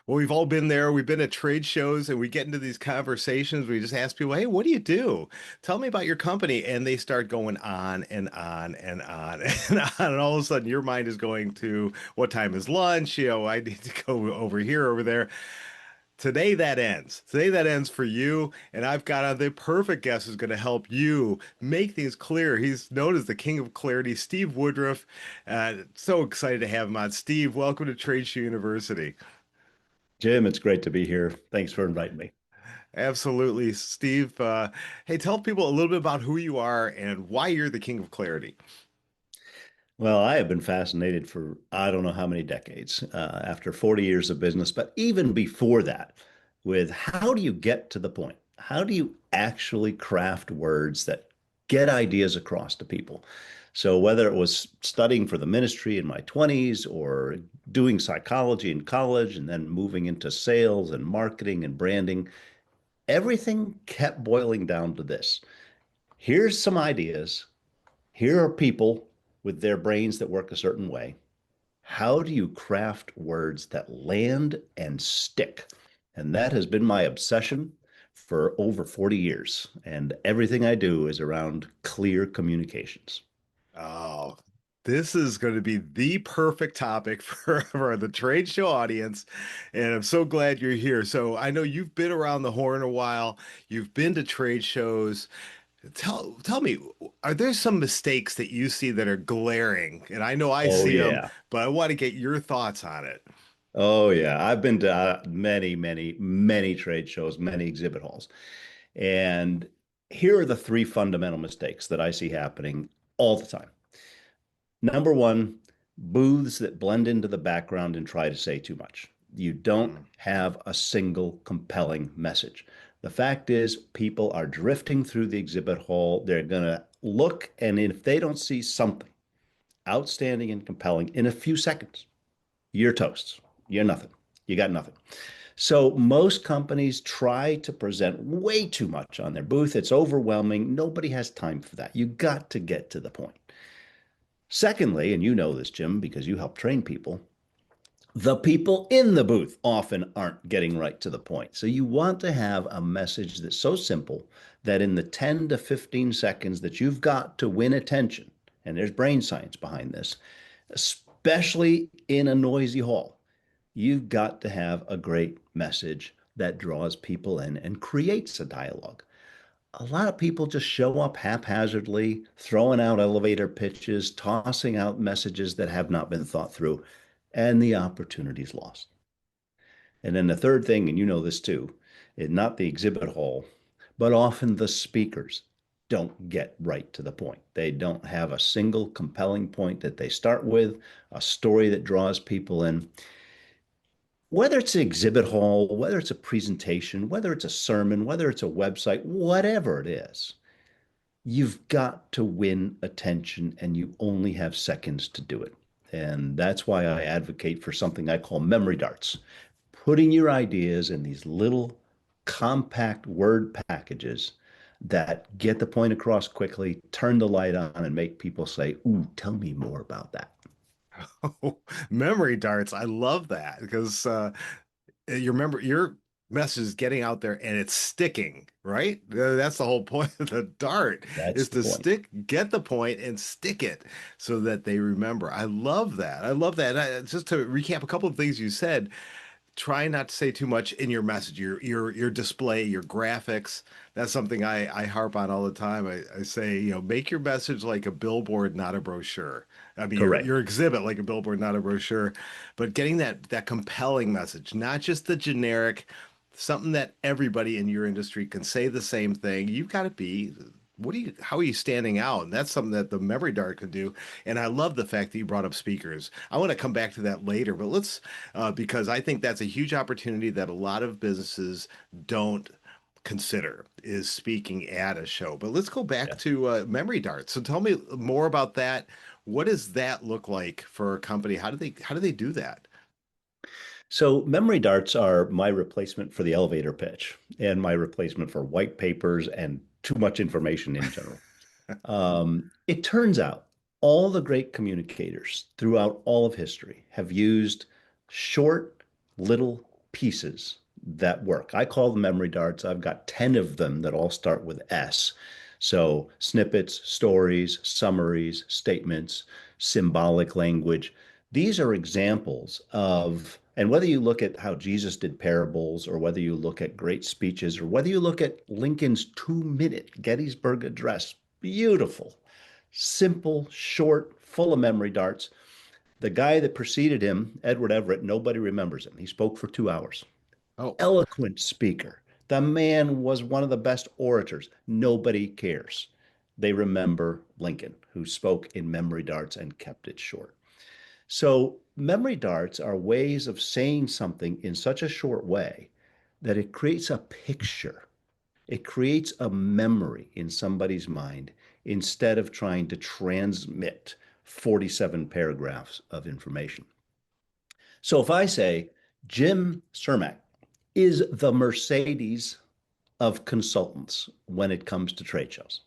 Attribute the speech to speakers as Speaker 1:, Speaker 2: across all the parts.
Speaker 1: Well, we've all been there. We've been at trade shows and we get into these conversations. We just ask people, hey, what do you do? Tell me about your company. And they start going on and on and on and on. And all of a sudden, your mind is going to what time is lunch? I need to go over here, over there. Today that ends. Today that ends for you. And I've got the perfect guest who's going to help you make things clear. He's known as the King of Clarity, Steve Woodruff. So excited to have him on. Steve, welcome to Trade Show University.
Speaker 2: Jim, it's great to be here. Thanks for inviting me.
Speaker 1: Absolutely, Steve. Hey, tell people a little bit about who you are and why you're the King of Clarity.
Speaker 2: Well, I have been fascinated for I don't know how many decades after 40 years of business, but even before that, with how do you get to the point? How do you actually craft words that get ideas across to people? So, whether it was studying for the ministry in my 20s or doing psychology in college and then moving into sales and marketing and branding, everything kept boiling down to this. Here's some ideas. Here are people with their brains that work a certain way. How do you craft words that land and stick? And that has been my obsession for over 40 years. And everything I do is around clear communications.
Speaker 1: Oh, this is going to be the perfect topic for the trade show audience. And I'm so glad you're here. So I know you've been around the horn a while. You've been to trade shows. Tell me, are there some mistakes that you see that are glaring? And I know I
Speaker 2: Oh,
Speaker 1: see them,
Speaker 2: yeah.
Speaker 1: but I want to get your thoughts on it.
Speaker 2: Oh, yeah. I've been to many, many, many trade shows, many exhibit halls. And here are the three fundamental mistakes that I see happening all the time. Number one, booths that blend into the background and try to say too much. You don't
Speaker 1: Mm.
Speaker 2: have a single compelling message. The fact is, people are drifting through the exhibit hall. They're going to look, and if they don't see something outstanding and compelling in a few seconds, you're toast. You're nothing. You got nothing. So most companies try to present way too much on their booth. It's overwhelming. Nobody has time for that. You got to get to the point. Secondly, and you know this, Jim, because you help train people, the people in the booth often aren't getting right to the point. So you want to have a message that's so simple that in the 10 to 15 seconds that you've got to win attention, and there's brain science behind this, especially in a noisy hall, you've got to have a great message that draws people in and creates a dialogue. A lot of people just show up haphazardly, throwing out elevator pitches, tossing out messages that have not been thought through, and the opportunity's lost. And then the third thing, and you know this too, is not the exhibit hall, but often the speakers don't get right to the point. They don't have a single compelling point that they start with, a story that draws people in. Whether it's an exhibit hall, whether it's a presentation, whether it's a sermon, whether it's a website, whatever it is, you've got to win attention and you only have seconds to do it. And that's why I advocate for something I call memory darts, putting your ideas in these little compact word packages that get the point across quickly, turn the light on, and make people say, ooh, tell me more about that.
Speaker 1: Memory darts. I love that because you remember your message is getting out there and it's sticking, right? That's the whole point of the dart
Speaker 2: That's
Speaker 1: is
Speaker 2: the
Speaker 1: to
Speaker 2: point.
Speaker 1: stick, get the point and stick it so that they remember. I love that. I love that. Just to recap a couple of things you said, try not to say too much in your message, your display, your graphics. That's something I harp on all the time. I say, make your message like a billboard, not a brochure. I mean, your
Speaker 2: Correct.
Speaker 1: exhibit like a billboard, not a brochure, but getting that compelling message, not just the generic, something that everybody in your industry can say the same thing. You've got to be. How are you standing out? And that's something that the memory dart can do. And I love the fact that you brought up speakers. I want to come back to that later, but because I think that's a huge opportunity that a lot of businesses don't consider is speaking at a show. But let's go back
Speaker 2: Yes.
Speaker 1: to memory darts. So tell me more about that. What does that look like for a company? How do they do that?
Speaker 2: So memory darts are my replacement for the elevator pitch and my replacement for white papers and too much information in general. It turns out all the great communicators throughout all of history have used short, little pieces that work. I call them memory darts. I've got 10 of them that all start with S. So snippets, stories, summaries, statements, symbolic language. These are examples of, and whether you look at how Jesus did parables, or whether you look at great speeches, or whether you look at Lincoln's 2-minute Gettysburg Address, beautiful, simple, short, full of memory darts. The guy that preceded him, Edward Everett, nobody remembers him. He spoke for 2 hours.
Speaker 1: Oh,
Speaker 2: Eloquent speaker. The man was one of the best orators. Nobody cares. They remember Lincoln, who spoke in memory darts and kept it short. So, memory darts are ways of saying something in such a short way that it creates a picture. It creates a memory in somebody's mind instead of trying to transmit 47 paragraphs of information. So if I say Jim Cermak is the Mercedes of consultants when it comes to trade shows,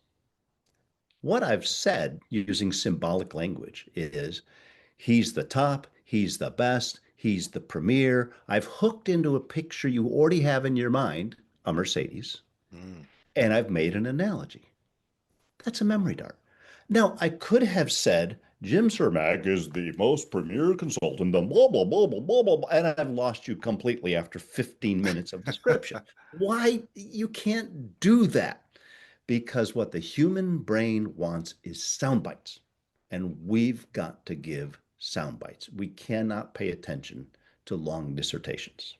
Speaker 2: what I've said using symbolic language is he's the top, he's the best, he's the premier. I've hooked into a picture you already have in your mind, a Mercedes,
Speaker 1: mm.
Speaker 2: and I've made an analogy. That's a memory dart. Now, I could have said, Jim Cermak is the most premier consultant, and blah, blah, blah, blah, blah, blah, and I've lost you completely after 15 minutes of description. Why? You can't do that because what the human brain wants is sound bites, and we've got to give sound bites. We cannot pay attention to long dissertations.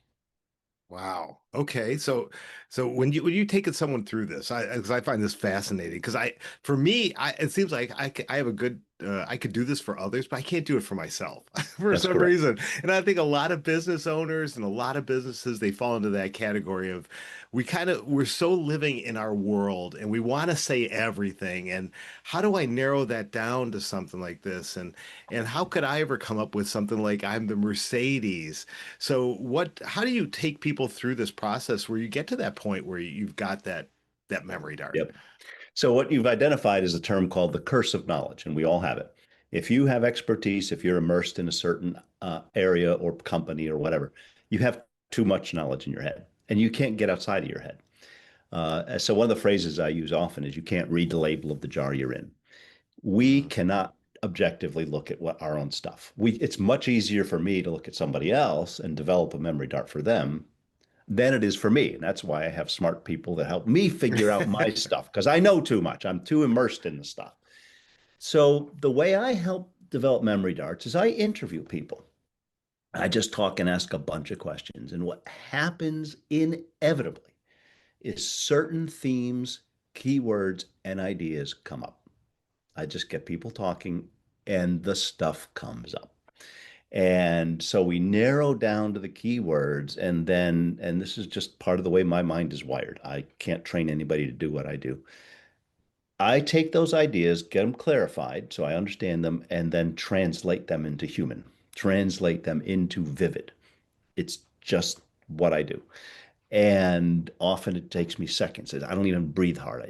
Speaker 1: Wow. Okay. So when you taking someone through this, because I find this fascinating because for me it seems like I have a good I could do this for others, but I can't do it for myself for
Speaker 2: That's
Speaker 1: some
Speaker 2: correct.
Speaker 1: reason. And I think a lot of business owners and a lot of businesses they fall into that category of we're so living in our world and we want to say everything. And how do I narrow that down to something like this? And how could I ever come up with something like I'm the Mercedes? So how do you take people through this process where you get to that point where you've got that memory dart?
Speaker 2: Yep. So, what you've identified is a term called the curse of knowledge, and we all have it. If you have expertise, if you're immersed in a certain area or company or whatever, you have too much knowledge in your head, and you can't get outside of your head. So, one of the phrases I use often is you can't read the label of the jar you're in. We
Speaker 1: Mm.
Speaker 2: cannot objectively look at what our own stuff. It's much easier for me to look at somebody else and develop a memory dart for them than it is for me. And that's why I have smart people that help me figure out my stuff because I know too much. I'm too immersed in the stuff. So the way I help develop memory darts is I interview people. I just talk and ask a bunch of questions. And what happens inevitably is certain themes, keywords, and ideas come up. I just get people talking and the stuff comes up. And so we narrow down to the keywords, and this is just part of the way my mind is wired. I can't train anybody to do what I do. I take those ideas, get them clarified so I understand them, and then translate them into human, translate them into vivid. It's just what I do. And often it takes me seconds. I don't even breathe hard.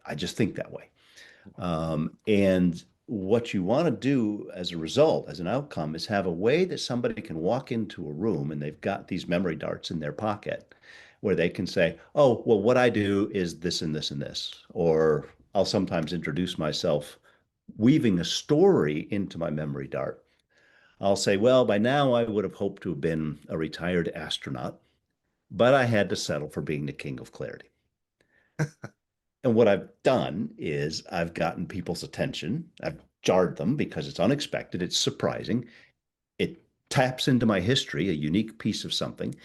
Speaker 2: I just think that way. And what you want to do as a result, as an outcome, is have a way that somebody can walk into a room and they've got these memory darts in their pocket where they can say, oh, well, what I do is this and this and this. Or I'll sometimes introduce myself weaving a story into my memory dart. I'll say, well, by now I would have hoped to have been a retired astronaut, but I had to settle for being the king of clarity. And what I've done is I've gotten people's attention. I've jarred them because it's unexpected, it's surprising. It taps into my history, a unique piece of something.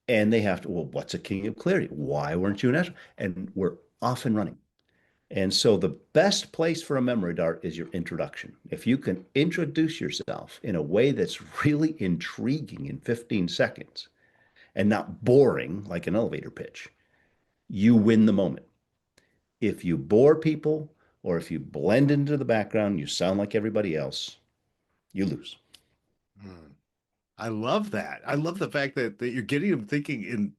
Speaker 2: And they have to, well, what's a king of clarity? Why weren't you an astronaut? And we're off and running. And so the best place for a memory dart is your introduction. If you can introduce yourself in a way that's really intriguing in 15 seconds and not boring like an elevator pitch, you win the moment. If you bore people or if you blend into the background, you sound like everybody else, you lose.
Speaker 1: Mm. I love that. I love the fact that you're getting them thinking in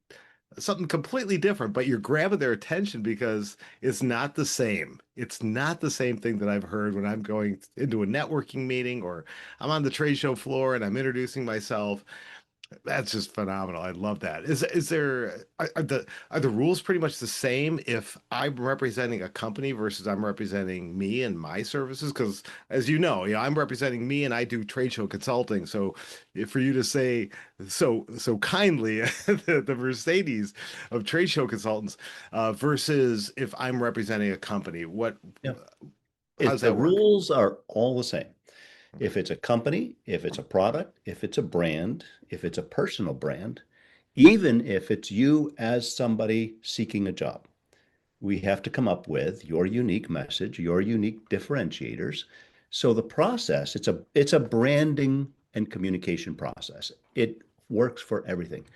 Speaker 1: something completely different, but you're grabbing their attention because it's not the same. It's not the same thing that I've heard when I'm going into a networking meeting or I'm on the trade show floor and I'm introducing myself. That's just phenomenal. I love that. Is there are the rules pretty much the same if I'm representing a company versus I'm representing me and my services? Because as you know, I'm representing me and I do trade show consulting. So for you to say so kindly the Mercedes of trade show consultants versus if I'm representing a company, what
Speaker 2: Yeah.
Speaker 1: how does
Speaker 2: The
Speaker 1: that work?
Speaker 2: rules are all the same.
Speaker 1: Okay.
Speaker 2: If it's a company, if it's a product, if it's a brand, if it's a personal brand, even if it's you as somebody seeking a job, we have to come up with your unique message, your unique differentiators. So the process, it's a branding and communication process. It works for everything.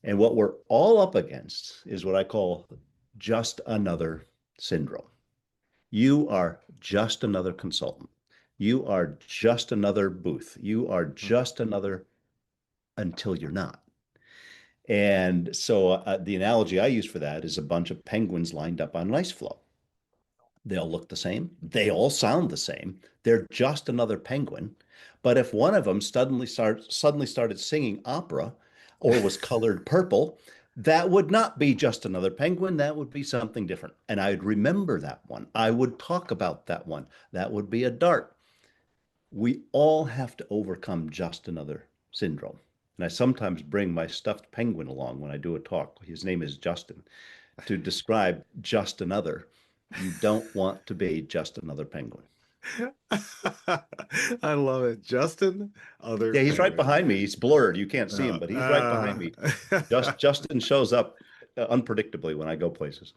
Speaker 2: And what we're all up against is what I call just another syndrome. You are just another consultant. You are just another booth. You are just another until you're not. And so the analogy I use for that is a bunch of penguins lined up on an ice floe. They all look the same. They all sound the same. They're just another penguin. But if one of them suddenly started singing opera or was colored purple, that would not be just another penguin. That would be something different. And I'd remember that one. I would talk about that one. That would be a dart. We all have to overcome just another syndrome. And I sometimes bring my stuffed penguin along when I do a talk. His name is Justin to describe just another. You don't want to be just another penguin.
Speaker 1: I love it. Justin, other
Speaker 2: Yeah, he's right
Speaker 1: penguin.
Speaker 2: behind me. He's blurred. You can't see him,
Speaker 1: Uh,
Speaker 2: but he's right behind
Speaker 1: uh,
Speaker 2: me. Justin shows up unpredictably when I go places.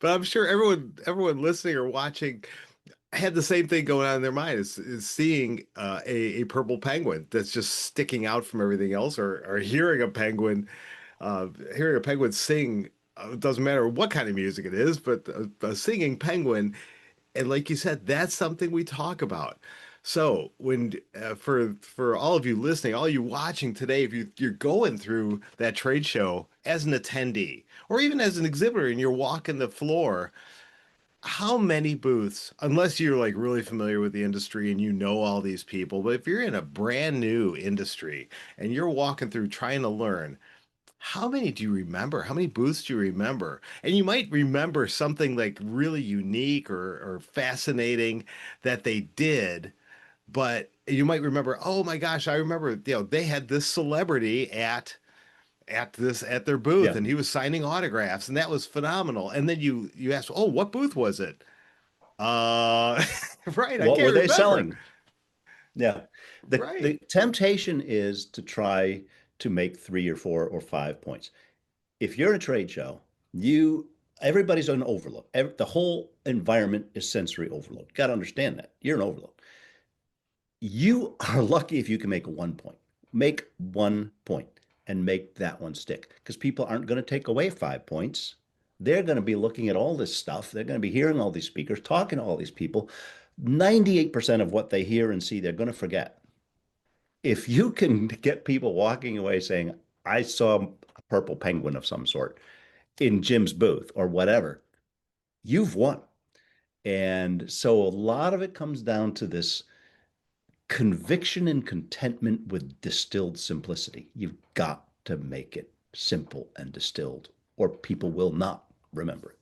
Speaker 1: but I'm sure everyone listening or watching had the same thing going on in their mind is seeing a purple penguin that's just sticking out from everything else or hearing a penguin sing. It doesn't matter what kind of music it is, but a singing penguin. And like you said, that's something we talk about. So when for all of you listening, all you watching today, if you're going through that trade show as an attendee or even as an exhibitor and you're walking the floor, how many booths, unless you're like really familiar with the industry and you know all these people, but if you're in a brand new industry and you're walking through trying to learn, how many do you remember? How many booths do you remember? And you might remember something like really unique or fascinating that they did, but you might remember, oh my gosh, I remember, they had this celebrity at their booth
Speaker 2: Yeah.
Speaker 1: and he was signing autographs and that was phenomenal. And then you ask, oh, what booth was it? Uh, right, I
Speaker 2: What were
Speaker 1: can't
Speaker 2: they
Speaker 1: remember.
Speaker 2: selling? Yeah. The
Speaker 1: Right.
Speaker 2: temptation is to try to make 3 or 4 or 5 points. If you're in a trade show, you everybody's on overload. The whole environment is sensory overload. You got to understand that. You're an overload. You are lucky if you can make 1 point. Make 1 point and make that one stick because people aren't going to take away 5 points. They're going to be looking at all this stuff. They're going to be hearing all these speakers, talking to all these people. 98% of what they hear and see, they're going to forget. If you can get people walking away saying, I saw a purple penguin of some sort in Jim's booth or whatever, you've won. And so a lot of it comes down to this conviction and contentment with distilled simplicity. You've got to make it simple and distilled, or people will not remember it.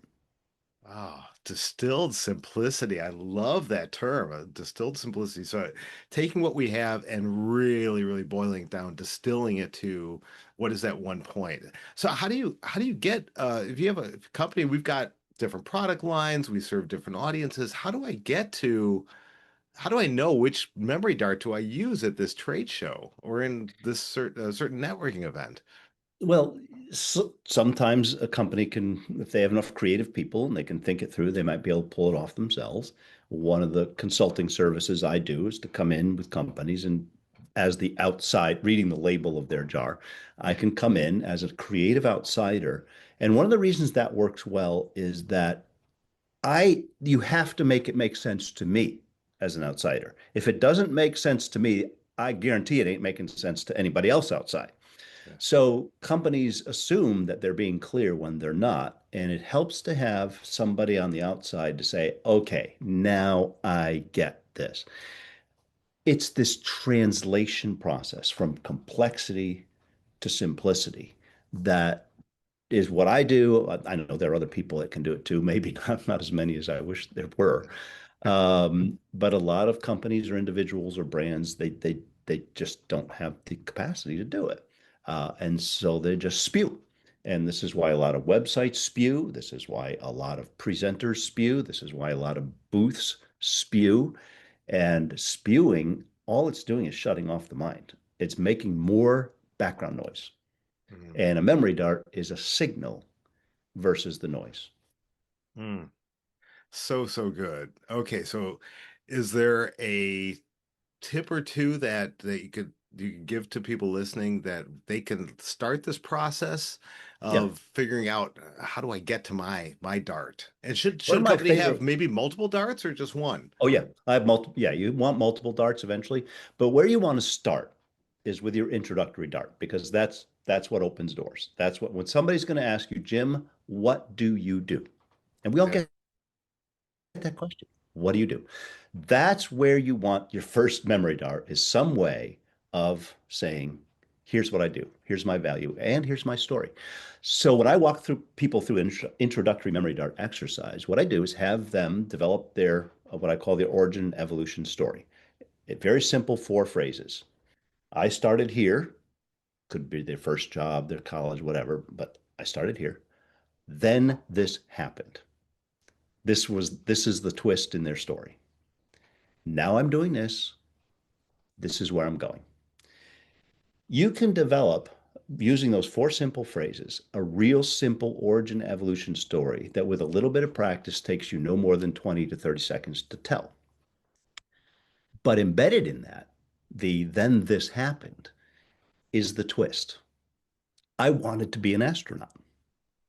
Speaker 1: Oh, distilled simplicity. I love that term, distilled simplicity. So taking what we have and really, really boiling it down, distilling it to what is that 1 point. So how do you get if you have a company, we've got different product lines, we serve different audiences. How do I know which memory dart do I use at this trade show or in this certain networking event?
Speaker 2: Well, sometimes a company can, if they have enough creative people and they can think it through, they might be able to pull it off themselves. One of the consulting services I do is to come in with companies and as the outside, reading the label of their jar, I can come in as a creative outsider. And one of the reasons that works well is that you have to make it make sense to me as an outsider. If it doesn't make sense to me, I guarantee it ain't making sense to anybody else outside.
Speaker 1: Yeah.
Speaker 2: So companies assume that they're being clear when they're not. And it helps to have somebody on the outside to say, okay, now I get this. It's this translation process from complexity to simplicity. That is what I do. I know there are other people that can do it too, maybe not as many as I wish there were. But a lot of companies or individuals or brands, they just don't have the capacity to do it. And so they just spew. And this is why a lot of websites spew. This is why a lot of presenters spew. This is why a lot of booths spew. And spewing, all it's doing is shutting off the mind. It's making more background noise.
Speaker 1: Mm.
Speaker 2: And a memory dart is a signal versus the noise.
Speaker 1: Mm. So, so good. Okay, so is there a tip or two that you could give to people listening that they can start this process
Speaker 2: Yeah.
Speaker 1: of figuring out how do I get to my dart? And should
Speaker 2: One
Speaker 1: a
Speaker 2: of my
Speaker 1: company have
Speaker 2: favorite.
Speaker 1: maybe multiple darts or just one?
Speaker 2: Oh yeah, I have multiple. Yeah, you want multiple darts eventually, but where you want to start is with your introductory dart because that's what opens doors. That's what when somebody's going to ask you, Jim, what do you do? And we all
Speaker 1: Yeah.
Speaker 2: get that question. What do you do? That's where you want your first memory dart is some way of saying, here's what I do, here's my value, and here's my story. So when I walk through people through introductory memory dart exercise, what I do is have them develop their what I call the origin evolution story. It very simple four phrases. I started here, could be their first job, their college, whatever, but I started here. Then this happened. This is the twist in their story. Now I'm doing this. This is where I'm going. You can develop, using those four simple phrases, a real simple origin evolution story that, with a little bit of practice, takes you no more than 20 to 30 seconds to tell. But embedded in that, the then this happened is the twist. I wanted to be an astronaut.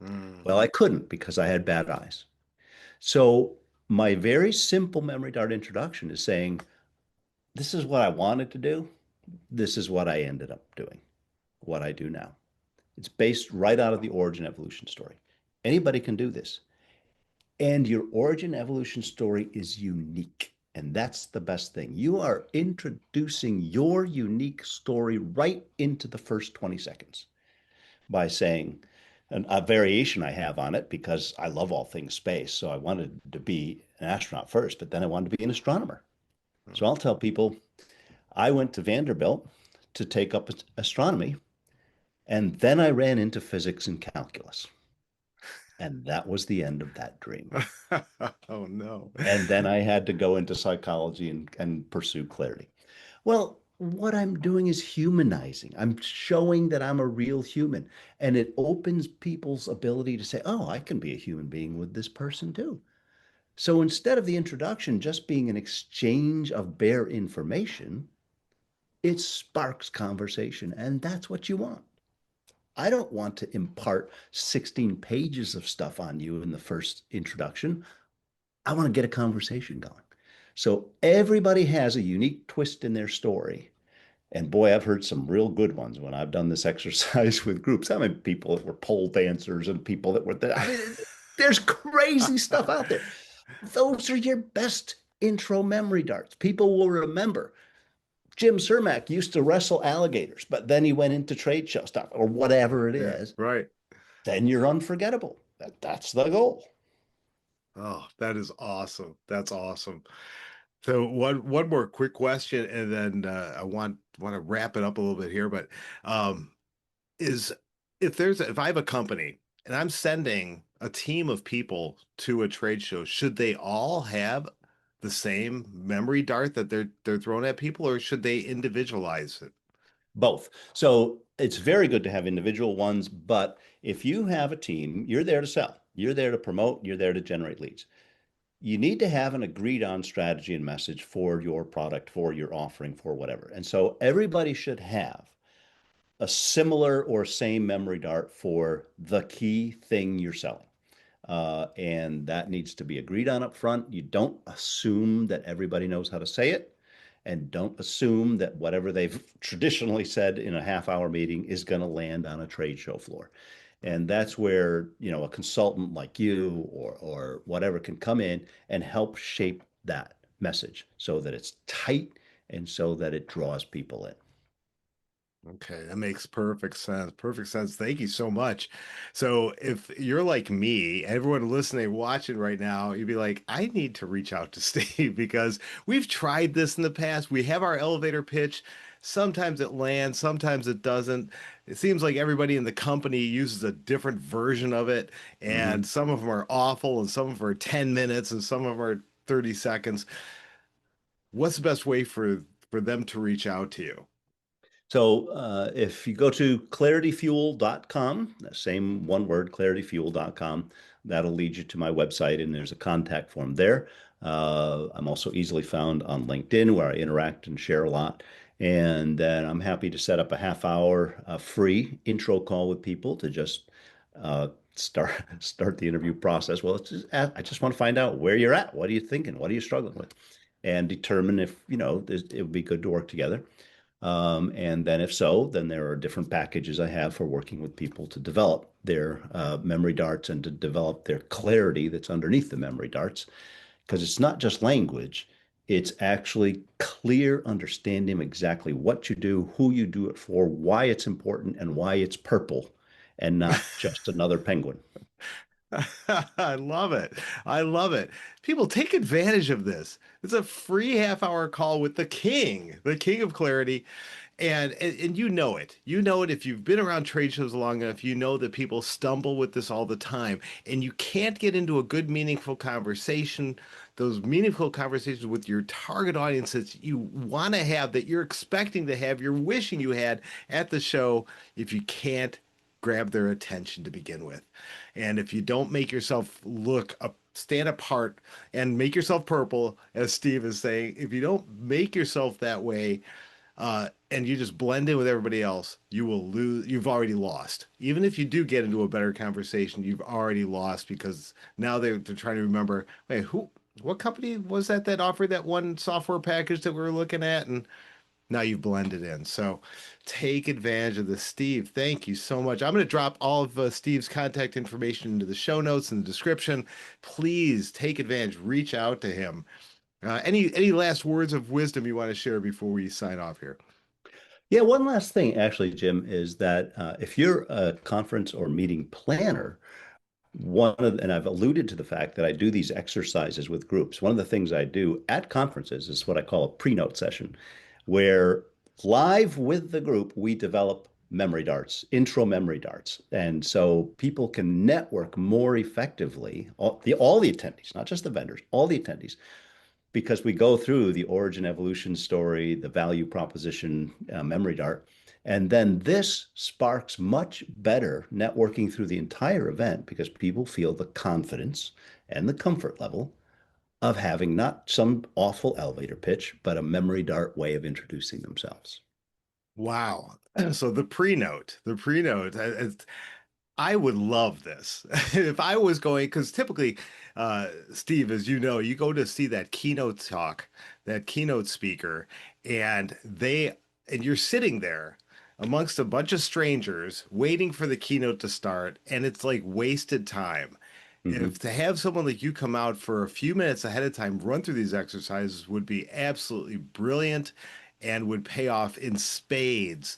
Speaker 1: Mm.
Speaker 2: Well, I couldn't because I had bad eyes. So, my very simple memory dart introduction is saying, this is what I wanted to do. This is what I ended up doing, what I do now. It's based right out of the origin evolution story. Anybody can do this. And your origin evolution story is unique. And that's the best thing. You are introducing your unique story right into the first 20 seconds by saying a variation I have on it because I love all things space. So I wanted to be an astronaut first, but then I wanted to be an astronomer. So I'll tell people I went to Vanderbilt to take up astronomy, and then I ran into physics and calculus. And that was the end of that dream.
Speaker 1: Oh no.
Speaker 2: And then I had to go into psychology and pursue clarity. Well, what I'm doing is humanizing. I'm showing that I'm a real human. And it opens people's ability to say, oh, I can be a human being with this person too. So instead of the introduction just being an exchange of bare information, it sparks conversation. And that's what you want. I don't want to impart 16 pages of stuff on you in the first introduction. I want to get a conversation going. So everybody has a unique twist in their story. And boy, I've heard some real good ones when I've done this exercise with groups. I mean, people that were pole dancers and people that were there. I mean, there's crazy stuff out there. Those are your best intro memory darts. People will remember. Jim Cermak used to wrestle alligators, but then he went into trade show stuff or whatever it
Speaker 1: Yeah,
Speaker 2: is.
Speaker 1: right.
Speaker 2: Then you're unforgettable. That's the goal.
Speaker 1: Oh, that is awesome. That's awesome. So one more quick question, and then I want to wrap it up a little bit here. But um, is if I have a company and I'm sending a team of people to a trade show, should they all have the same memory dart that they're throwing at people, or should they individualize it?
Speaker 2: Both. So it's very good to have individual ones, but if you have a team, you're there to sell, you're there to promote, you're there to generate leads. You need to have an agreed on strategy and message for your product, for your offering, for whatever. And so everybody should have a similar or same memory dart for the key thing you're selling. And that needs to be agreed on up front. You don't assume that everybody knows how to say it, and don't assume that whatever they've traditionally said in a half-hour meeting is going to land on a trade show floor. And that's where, a consultant like you or whatever can come in and help shape that message so that it's tight and so that it draws people in.
Speaker 1: Okay, that makes perfect sense. Perfect sense. Thank you so much. So, if you're like me, everyone listening, watching right now, you'd be like, I need to reach out to Steve because we've tried this in the past. We have our elevator pitch. Sometimes it lands, sometimes it doesn't. It seems like everybody in the company uses a different version of it, and
Speaker 2: Mhm.
Speaker 1: some of them are awful, and some of them are 10 minutes, and some of them are 30 seconds. What's the best way for them to reach out to you?
Speaker 2: So if you go to clarityfuel.com, that same one word, clarityfuel.com, that'll lead you to my website, and there's a contact form there. I'm also easily found on LinkedIn, where I interact and share a lot. And then I'm happy to set up a half hour free intro call with people to just start the interview process. Well, I just want to find out where you're at. What are you thinking? What are you struggling with? And determine if, it would be good to work together. And then if so, then there are different packages I have for working with people to develop their memory darts and to develop their clarity that's underneath the memory darts. Because it's not just language, it's actually clear understanding of exactly what you do, who you do it for, why it's important, and why it's purple and not just another penguin.
Speaker 1: I love it. I love it. People take advantage of this. It's a free half-hour call with the king of clarity. And you know it. You know it if you've been around trade shows long enough, you know that people stumble with this all the time. And you can't get into a good, meaningful conversation, those meaningful conversations with your target audience that you want to have, that you're expecting to have, you're wishing you had at the show, if you can't grab their attention to begin with. And if you don't make yourself look up, stand apart and make yourself purple, as Steve is saying, if you don't make yourself that way, and you just blend in with everybody else, you will lose. You've already lost. Even if you do get into a better conversation, you've already lost because now they're trying to remember, wait, what company was that that offered that one software package that we were looking at? And now you've blended in. So take advantage of this, Steve. Thank you so much. I'm going to drop all of Steve's contact information into the show notes and the description. Please take advantage. Reach out to him. Any last words of wisdom you want to share before we sign off here?
Speaker 2: Yeah, one last thing, actually, Jim, is that if you're a conference or meeting planner, and I've alluded to the fact that I do these exercises with groups. One of the things I do at conferences is what I call a pre-note session, where live with the group, we develop memory darts, intro memory darts. And so people can network more effectively, all the attendees, not just the vendors, all the attendees, because we go through the origin evolution story, the value proposition memory dart. And then this sparks much better networking through the entire event because people feel the confidence and the comfort level of having not some awful elevator pitch, but a memory dart way of introducing themselves.
Speaker 1: Wow. So the pre-note, I would love this if I was going, because typically, Steve, as you know, you go to see that keynote talk, that keynote speaker, and and you're sitting there amongst a bunch of strangers waiting for the keynote to start, and it's like wasted time. If
Speaker 2: Mhm.
Speaker 1: to have someone like you come out for a few minutes ahead of time, run through these exercises would be absolutely brilliant and would pay off in spades.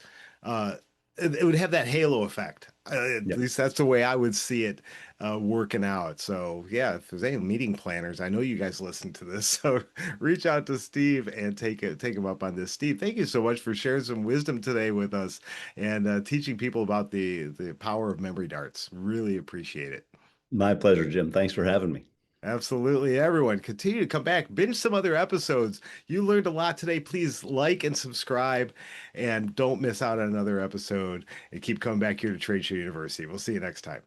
Speaker 1: It would have that halo effect. At
Speaker 2: Yeah.
Speaker 1: least that's the way I would see it working out. So yeah, if there's any meeting planners, I know you guys listen to this, so reach out to Steve and take him up on this. Steve, thank you so much for sharing some wisdom today with us and teaching people about the power of memory darts. Really appreciate it.
Speaker 2: My pleasure, Jim. Thanks for having me.
Speaker 1: Absolutely, everyone. Continue to come back, binge some other episodes. You learned a lot today. Please like and subscribe, and don't miss out on another episode. And keep coming back here to Trade Show University. We'll see you next time.